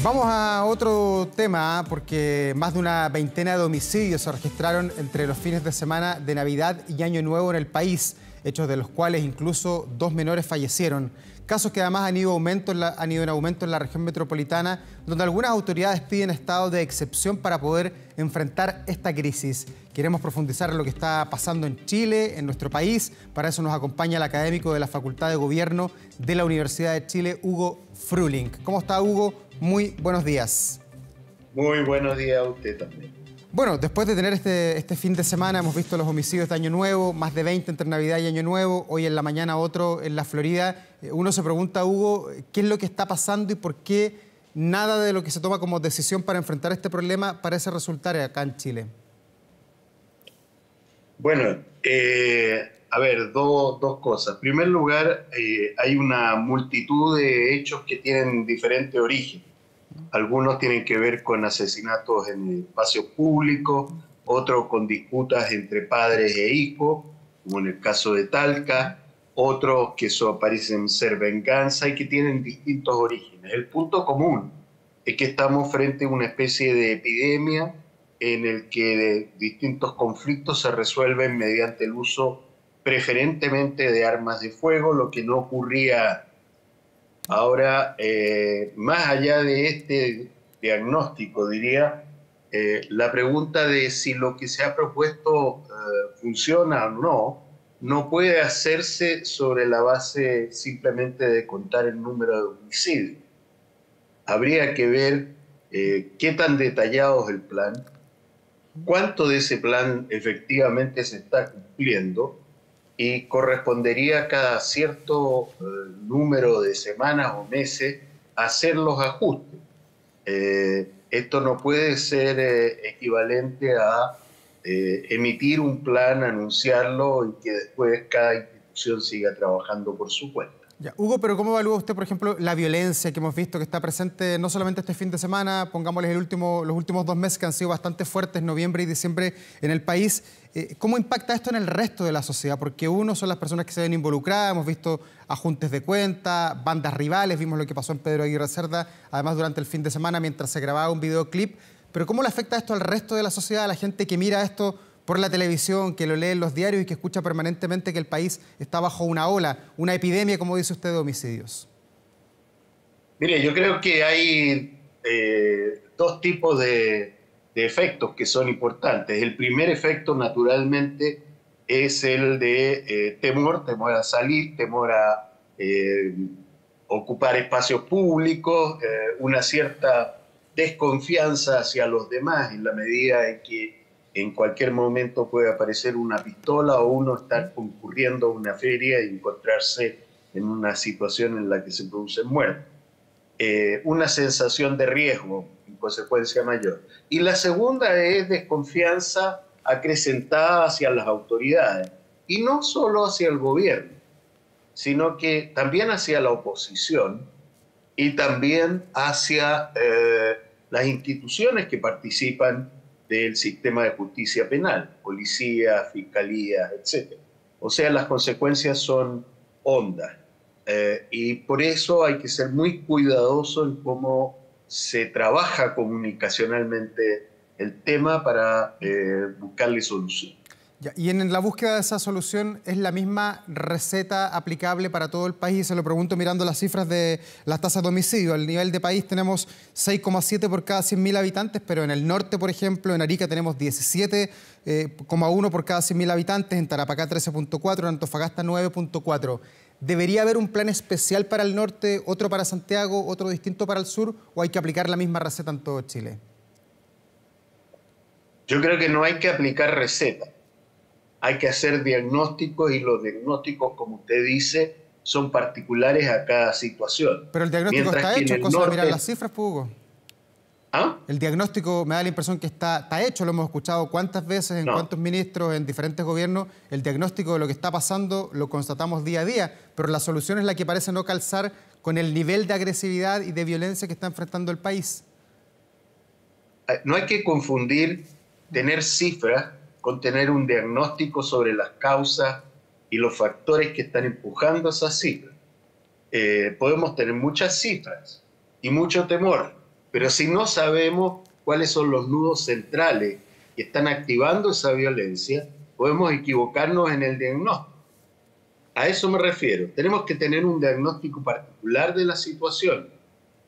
Vamos a otro tema, porque más de una veintena de homicidios se registraron entre los fines de semana de Navidad y Año Nuevo en el país, hechos de los cuales incluso 2 menores fallecieron. Casos que además han ido en aumento en la región metropolitana, donde algunas autoridades piden estado de excepción para poder enfrentar esta crisis. Queremos profundizar en lo que está pasando en Chile, en nuestro país. Para eso nos acompaña el académico de la Facultad de Gobierno de la Universidad de Chile, Hugo Fruhling. ¿Cómo está, Hugo? Muy buenos días. Muy buenos días a usted también. Bueno, después de tener este fin de semana, hemos visto los homicidios de Año Nuevo, más de 20 entre Navidad y Año Nuevo, hoy en la mañana otro en la Florida. Uno se pregunta, Hugo, ¿qué es lo que está pasando y por qué nada de lo que se toma como decisión para enfrentar este problema parece resultar acá en Chile? Bueno, a ver, dos cosas. En primer lugar, hay una multitud de hechos que tienen diferente origen. Algunos tienen que ver con asesinatos en el espacio público, otros con disputas entre padres e hijos, como en el caso de Talca, otros que parecen ser venganza y que tienen distintos orígenes. El punto común es que estamos frente a una especie de epidemia en el que distintos conflictos se resuelven mediante el uso preferentemente de armas de fuego, lo que no ocurría. Ahora, más allá de este diagnóstico, diría, la pregunta de si lo que se ha propuesto funciona o no, no puede hacerse sobre la base simplemente de contar el número de homicidios. Habría que ver qué tan detallado es el plan, cuánto de ese plan efectivamente se está cumpliendo, y correspondería cada cierto número de semanas o meses hacer los ajustes. Esto no puede ser equivalente a emitir un plan, anunciarlo y que después cada institución siga trabajando por su cuenta. Ya, Hugo, pero ¿cómo evalúa usted, por ejemplo, la violencia que hemos visto que está presente no solamente este fin de semana, pongámosles los últimos 2 meses que han sido bastante fuertes, noviembre y diciembre en el país? ¿Cómo impacta esto en el resto de la sociedad? Porque uno son las personas que se ven involucradas, hemos visto ajustes de cuenta, bandas rivales, vimos lo que pasó en Pedro Aguirre Cerda, además durante el fin de semana mientras se grababa un videoclip. Pero ¿cómo le afecta esto al resto de la sociedad, a la gente que mira esto por la televisión, que lo lee en los diarios y que escucha permanentemente que el país está bajo una ola, una epidemia, como dice usted, de homicidios? Mire, yo creo que hay dos tipos de efectos que son importantes. El primer efecto, naturalmente, es el de temor a salir, temor a ocupar espacios públicos, una cierta desconfianza hacia los demás en la medida en que en cualquier momento puede aparecer una pistola o uno estar concurriendo a una feria y encontrarse en una situación en la que se producen muertes. Una sensación de riesgo, en consecuencia mayor. Y la segunda es desconfianza acrecentada hacia las autoridades, y no solo hacia el gobierno, sino que también hacia la oposición y también hacia las instituciones que participan del sistema de justicia penal, policía, fiscalía, etc. O sea, las consecuencias son hondas. Y por eso hay que ser muy cuidadoso en cómo se trabaja comunicacionalmente el tema para buscarle solución. Ya, y en la búsqueda de esa solución, ¿es la misma receta aplicable para todo el país? Se lo pregunto mirando las cifras de las tasas de homicidio. Al nivel de país tenemos 6,7 por cada 100.000 habitantes, pero en el norte, por ejemplo, en Arica tenemos 17,1 por cada 100.000 habitantes, en Tarapacá 13,4, en Antofagasta 9,4. ¿Debería haber un plan especial para el norte, otro para Santiago, otro distinto para el sur, o hay que aplicar la misma receta en todo Chile? Yo creo que no hay que aplicar receta. Hay que hacer diagnósticos, y los diagnósticos, como usted dice, son particulares a cada situación. Pero el diagnóstico está hecho, es cosa de mirar las cifras, Hugo. ¿Ah? El diagnóstico me da la impresión que está hecho, lo hemos escuchado cuántas veces, en cuántos ministros, en diferentes gobiernos. El diagnóstico de lo que está pasando lo constatamos día a día, pero la solución es la que parece no calzar con el nivel de agresividad y de violencia que está enfrentando el país. No hay que confundir tener cifras con tener un diagnóstico sobre las causas y los factores que están empujando esas cifras. Podemos tener muchas cifras y mucho temor, Pero si no sabemos cuáles son los nudos centrales que están activando esa violencia, podemos equivocarnos en el diagnóstico. A eso me refiero. Tenemos que tener un diagnóstico particular de la situación.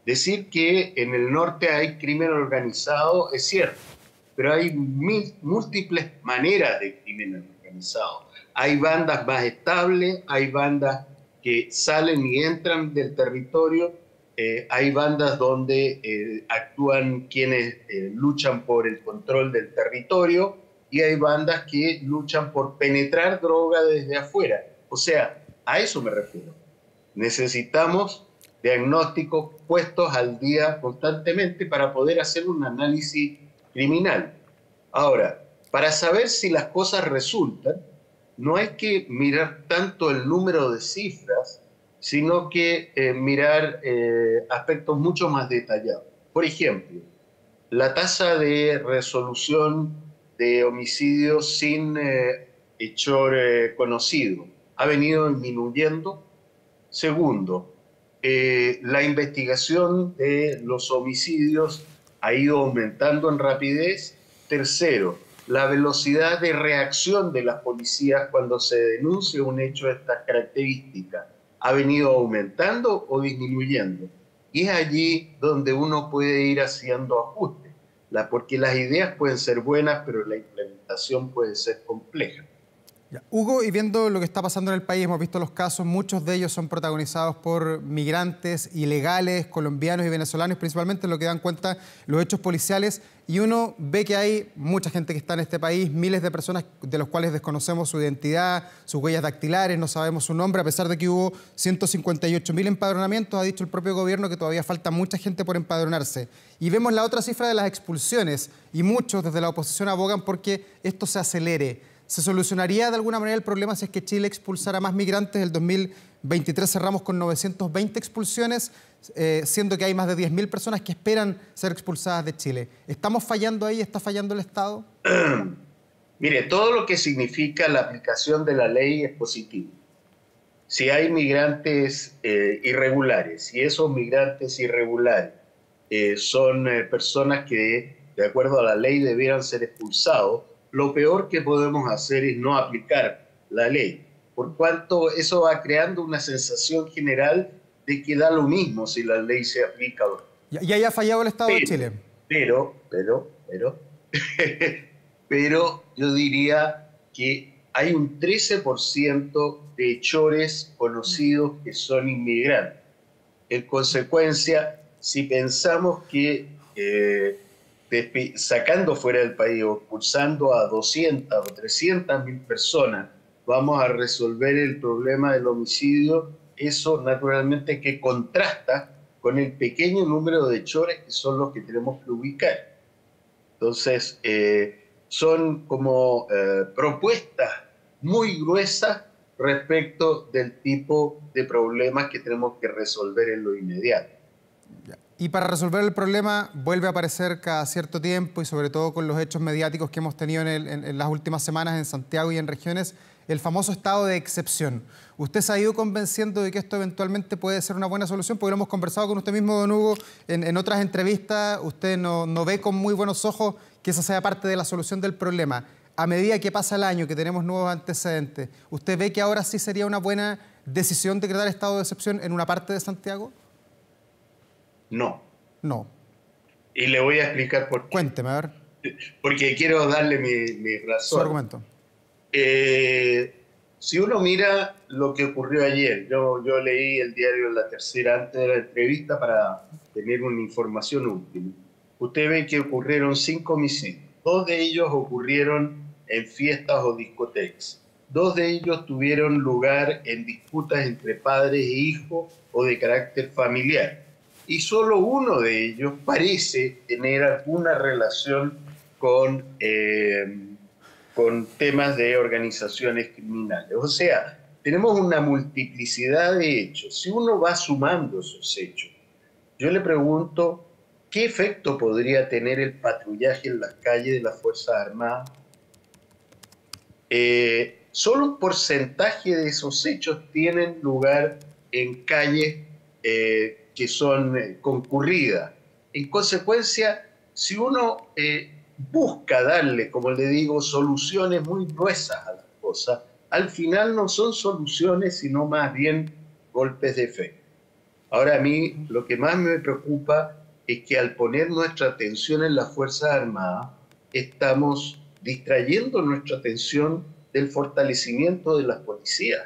Decir que en el norte hay crimen organizado es cierto, pero hay múltiples maneras de crimen organizado. Hay bandas más estables, hay bandas que salen y entran del territorio, hay bandas donde actúan quienes luchan por el control del territorio y hay bandas que luchan por penetrar droga desde afuera. O sea, a eso me refiero. Necesitamos diagnósticos puestos al día constantemente para poder hacer un análisis criminal. Ahora, para saber si las cosas resultan, no hay que mirar tanto el número de cifras, sino que mirar aspectos mucho más detallados. Por ejemplo, la tasa de resolución de homicidios sin hechor conocido ha venido disminuyendo. Segundo, la investigación de los homicidios ha ido aumentando en rapidez. Tercero, la velocidad de reacción de las policías cuando se denuncia un hecho de estas características ha venido aumentando o disminuyendo. Y es allí donde uno puede ir haciendo ajustes, porque las ideas pueden ser buenas, pero la implementación puede ser compleja. Hugo, y viendo lo que está pasando en el país, hemos visto los casos, muchos de ellos son protagonizados por migrantes ilegales, colombianos y venezolanos, principalmente en lo que dan cuenta los hechos policiales, y uno ve que hay mucha gente que está en este país, miles de personas de los cuales desconocemos su identidad, sus huellas dactilares, no sabemos su nombre, a pesar de que hubo 158.000 empadronamientos, ha dicho el propio gobierno que todavía falta mucha gente por empadronarse. Y vemos la otra cifra de las expulsiones, y muchos desde la oposición abogan porque esto se acelere. ¿Se solucionaría de alguna manera el problema si es que Chile expulsara más migrantes? El 2023 cerramos con 920 expulsiones, siendo que hay más de 10.000 personas que esperan ser expulsadas de Chile. ¿Estamos fallando ahí? ¿Está fallando el Estado? Mire, todo lo que significa la aplicación de la ley es positivo. Si hay migrantes irregulares, y esos migrantes irregulares son personas que, de acuerdo a la ley, debieran ser expulsados, lo peor que podemos hacer es no aplicar la ley, por cuanto eso va creando una sensación general de que da lo mismo si la ley se aplica o no. ¿Y haya fallado el Estado de Chile? Pero yo diría que hay un 13% de hechores conocidos que son inmigrantes. En consecuencia, si pensamos que sacando fuera del país o expulsando a 200 o 300.000 personas, vamos a resolver el problema del homicidio, eso naturalmente que contrasta con el pequeño número de hechores que son los que tenemos que ubicar. Entonces, son como propuestas muy gruesas respecto del tipo de problemas que tenemos que resolver en lo inmediato. Y para resolver el problema vuelve a aparecer cada cierto tiempo y sobre todo con los hechos mediáticos que hemos tenido en las últimas semanas en Santiago y en regiones, el famoso estado de excepción. ¿Usted se ha ido convenciendo de que esto eventualmente puede ser una buena solución? Porque lo hemos conversado con usted mismo, don Hugo, en otras entrevistas. Usted no ve con muy buenos ojos que esa sea parte de la solución del problema. A medida que pasa el año, que tenemos nuevos antecedentes, ¿usted ve que ahora sí sería una buena decisión decretar estado de excepción en una parte de Santiago? No. No. Y le voy a explicar por qué. Cuénteme, a ver. Porque quiero darle mi razón. Su argumento. Si uno mira lo que ocurrió ayer, yo leí el diario La Tercera antes de la entrevista para tener una información útil. Usted ve que ocurrieron 5 homicidios. 2 de ellos ocurrieron en fiestas o discotecas. 2 de ellos tuvieron lugar en disputas entre padres e hijos o de carácter familiar. Y solo uno de ellos parece tener alguna relación con temas de organizaciones criminales. O sea, tenemos una multiplicidad de hechos. Si uno va sumando esos hechos, yo le pregunto, ¿qué efecto podría tener el patrullaje en las calles de las Fuerzas Armadas? Solo un porcentaje de esos hechos tienen lugar en calles que son concurridas. En consecuencia, si uno busca darle, como le digo, soluciones muy gruesas a las cosas, al final no son soluciones, sino más bien golpes de fe. Ahora a mí lo que más me preocupa es que al poner nuestra atención en las Fuerzas Armadas, estamos distrayendo nuestra atención del fortalecimiento de las policías.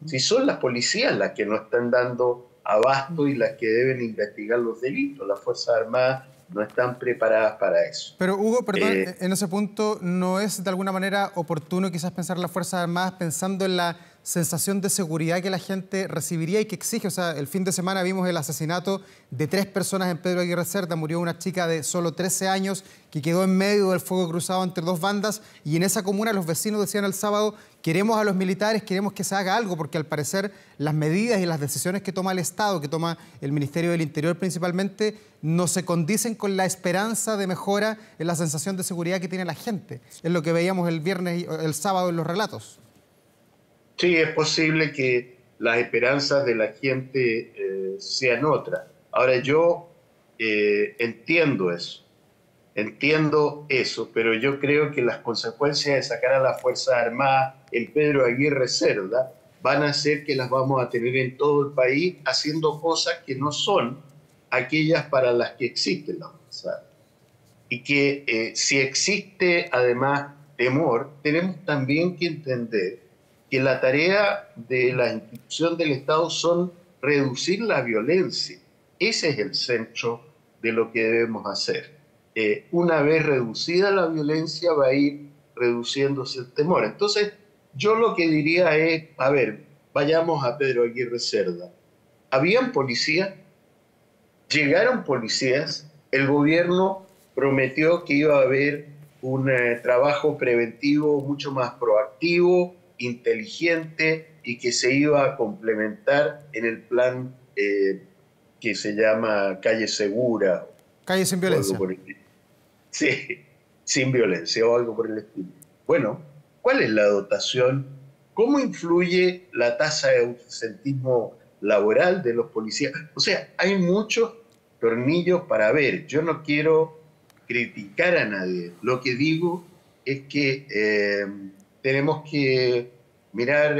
Si son las policías las que no están dando abasto y las que deben investigar los delitos, las Fuerzas Armadas no están preparadas para eso. Pero Hugo, perdón, en ese punto, ¿no es de alguna manera oportuno quizás pensar en las Fuerzas Armadas pensando en la sensación de seguridad que la gente recibiría y que exige? O sea, el fin de semana vimos el asesinato de 3 personas en Pedro Aguirre Cerda, murió una chica de solo 13 años que quedó en medio del fuego cruzado entre 2 bandas, y en esa comuna los vecinos decían el sábado: queremos a los militares, queremos que se haga algo, porque al parecer las medidas y las decisiones que toma el Estado, que toma el Ministerio del Interior principalmente, no se condicen con la esperanza de mejora en la sensación de seguridad que tiene la gente. Es lo que veíamos el viernes, el sábado en los relatos. Sí, es posible que las esperanzas de la gente sean otras. Ahora yo entiendo eso, pero yo creo que las consecuencias de sacar a las Fuerzas Armadas en Pedro Aguirre Cerda van a hacer que las vamos a tener en todo el país haciendo cosas que no son aquellas para las que existen las Fuerzas Armadas. Y que si existe además temor, tenemos también que entender que la tarea de la institución del Estado son reducir la violencia. Ese es el centro de lo que debemos hacer. Una vez reducida la violencia va a ir reduciéndose el temor. Entonces, yo lo que diría es, a ver, vayamos a Pedro Aguirre Cerda. ¿Habían policías? Llegaron policías, el gobierno prometió que iba a haber un trabajo preventivo mucho más proactivo, inteligente, y que se iba a complementar en el plan que se llama Calle Segura. Calle sin O algo violencia. por el estilo. Sí, sin violencia o algo por el estilo. Bueno, ¿cuál es la dotación? ¿Cómo influye la tasa de ausentismo laboral de los policías? O sea, hay muchos tornillos para ver. Yo no quiero criticar a nadie. Lo que digo es que tenemos que mirar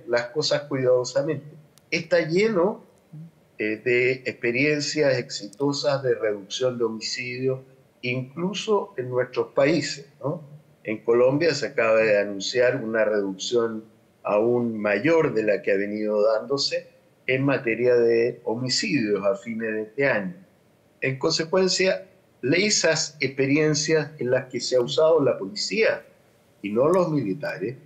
las cosas cuidadosamente. Está lleno de experiencias exitosas de reducción de homicidios, incluso en nuestros países, ¿no? En Colombia se acaba de anunciar una reducción aún mayor de la que ha venido dándose en materia de homicidios a fines de este año. En consecuencia, esas experiencias en las que se ha usado la policía y no los militares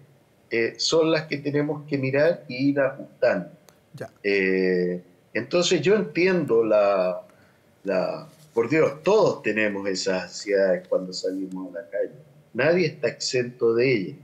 son las que tenemos que mirar e ir ajustando. Ya. Entonces yo entiendo por Dios, todos tenemos esas ansiedades cuando salimos a la calle. Nadie está exento de ellas,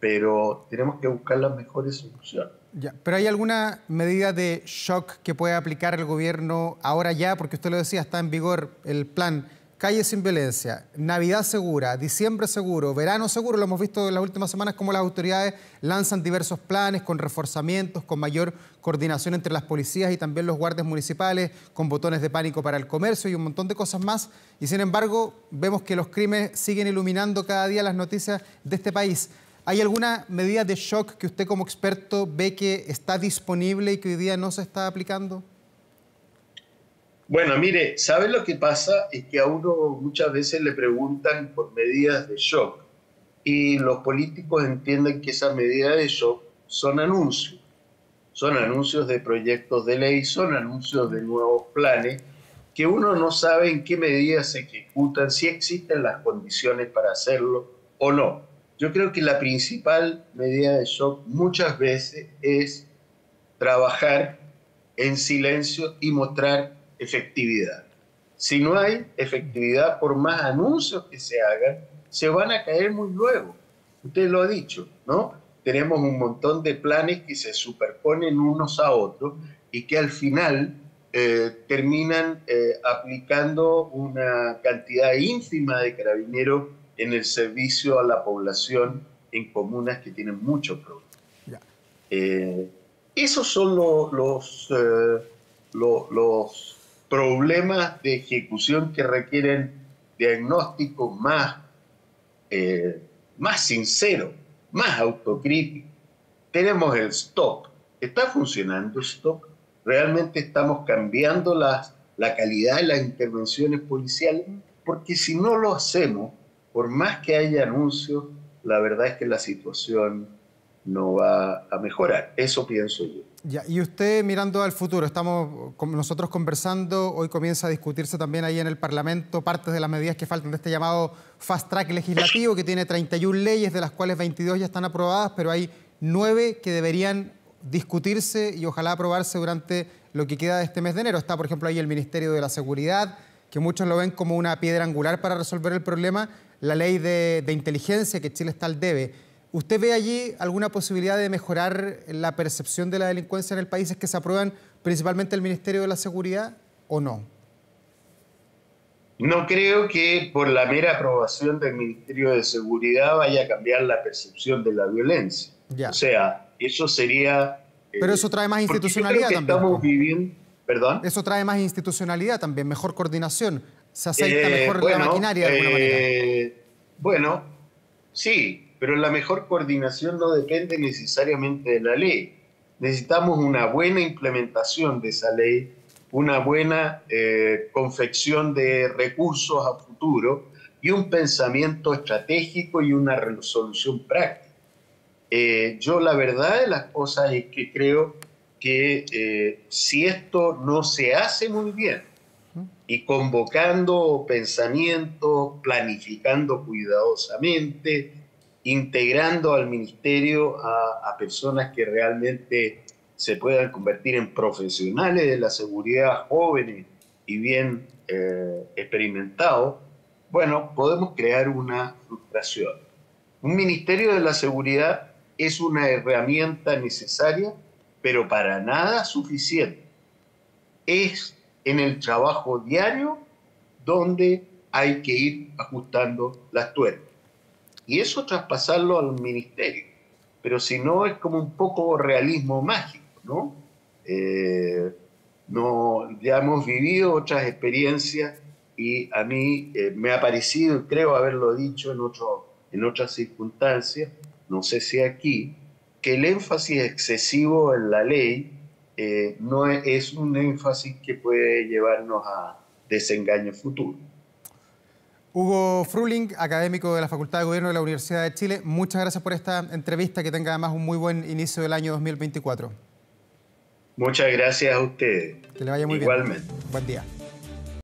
pero tenemos que buscar las mejores soluciones. Ya, pero ¿hay alguna medida de shock que pueda aplicar el gobierno ahora ya? Porque usted lo decía, está en vigor el plan Calle sin Violencia, Navidad segura, Diciembre seguro, Verano seguro. Lo hemos visto en las últimas semanas cómo las autoridades lanzan diversos planes con reforzamientos, con mayor coordinación entre las policías y también los guardias municipales, con botones de pánico para el comercio y un montón de cosas más. Y sin embargo, vemos que los crímenes siguen iluminando cada día las noticias de este país. ¿Hay alguna medida de shock que usted como experto ve que está disponible y que hoy día no se está aplicando? Bueno, mire, ¿sabe lo que pasa? Es que a uno muchas veces le preguntan por medidas de shock y los políticos entienden que esas medidas de shock son anuncios de proyectos de ley, son anuncios de nuevos planes que uno no sabe en qué medida se ejecutan, si existen las condiciones para hacerlo o no. Yo creo que la principal medida de shock muchas veces es trabajar en silencio y mostrar efectividad. Si no hay efectividad, por más anuncios que se hagan, se van a caer muy luego. Usted lo ha dicho, ¿no? Tenemos un montón de planes que se superponen unos a otros y que al final terminan aplicando una cantidad ínfima de carabineros en el servicio a la población en comunas que tienen muchos problemas. Ya. Esos son los problemas de ejecución que requieren diagnósticos más sinceros, más autocríticos. Tenemos el STOP. ¿Está funcionando STOP? ¿Realmente estamos cambiando la calidad de las intervenciones policiales? Porque si no lo hacemos, por más que haya anuncios, la verdad es que la situación no va a mejorar. Eso pienso yo. Ya, y usted mirando al futuro, estamos nosotros conversando, hoy comienza a discutirse también ahí en el Parlamento partes de las medidas que faltan de este llamado fast track legislativo, que tiene 31 leyes, de las cuales 22 ya están aprobadas, pero hay 9 que deberían discutirse y ojalá aprobarse durante lo que queda de este mes de enero. Está, por ejemplo, ahí el Ministerio de la Seguridad, que muchos lo ven como una piedra angular para resolver el problema, la ley de inteligencia, que Chile está al debe. ¿Usted ve allí alguna posibilidad de mejorar la percepción de la delincuencia en el país? ¿Es que se aprueban principalmente el Ministerio de la Seguridad o no? No creo que por la mera aprobación del Ministerio de Seguridad vaya a cambiar la percepción de la violencia. Ya. O sea, eso sería... Pero eso trae más institucionalidad también. Estamos viviendo... ¿Perdón? Eso trae más institucionalidad también, mejor coordinación. Se aceita mejor la maquinaria de alguna manera. Bueno, sí, pero la mejor coordinación no depende necesariamente de la ley. Necesitamos una buena implementación de esa ley, una buena confección de recursos a futuro y un pensamiento estratégico y una resolución práctica. Yo la verdad de las cosas es que creo que si esto no se hace muy bien y convocando pensamientos, planificando cuidadosamente, integrando al ministerio a personas que realmente se puedan convertir en profesionales de la seguridad, jóvenes y bien experimentados, bueno, podemos crear una frustración. Un ministerio de la seguridad es una herramienta necesaria, pero para nada suficiente. Es en el trabajo diario donde hay que ir ajustando las tuercas. Y eso traspasarlo al ministerio. Pero si no, es como un poco realismo mágico, ¿no? Ya hemos vivido otras experiencias y a mí me ha parecido, creo haberlo dicho en otras circunstancias, no sé si aquí, que el énfasis excesivo en la ley no es un énfasis que puede llevarnos a desengaños futuros. Hugo Fruhling, académico de la Facultad de Gobierno de la Universidad de Chile, muchas gracias por esta entrevista, que tenga además un muy buen inicio del año 2024. Muchas gracias a ustedes. Que le vaya muy bien. Igualmente. Buen día.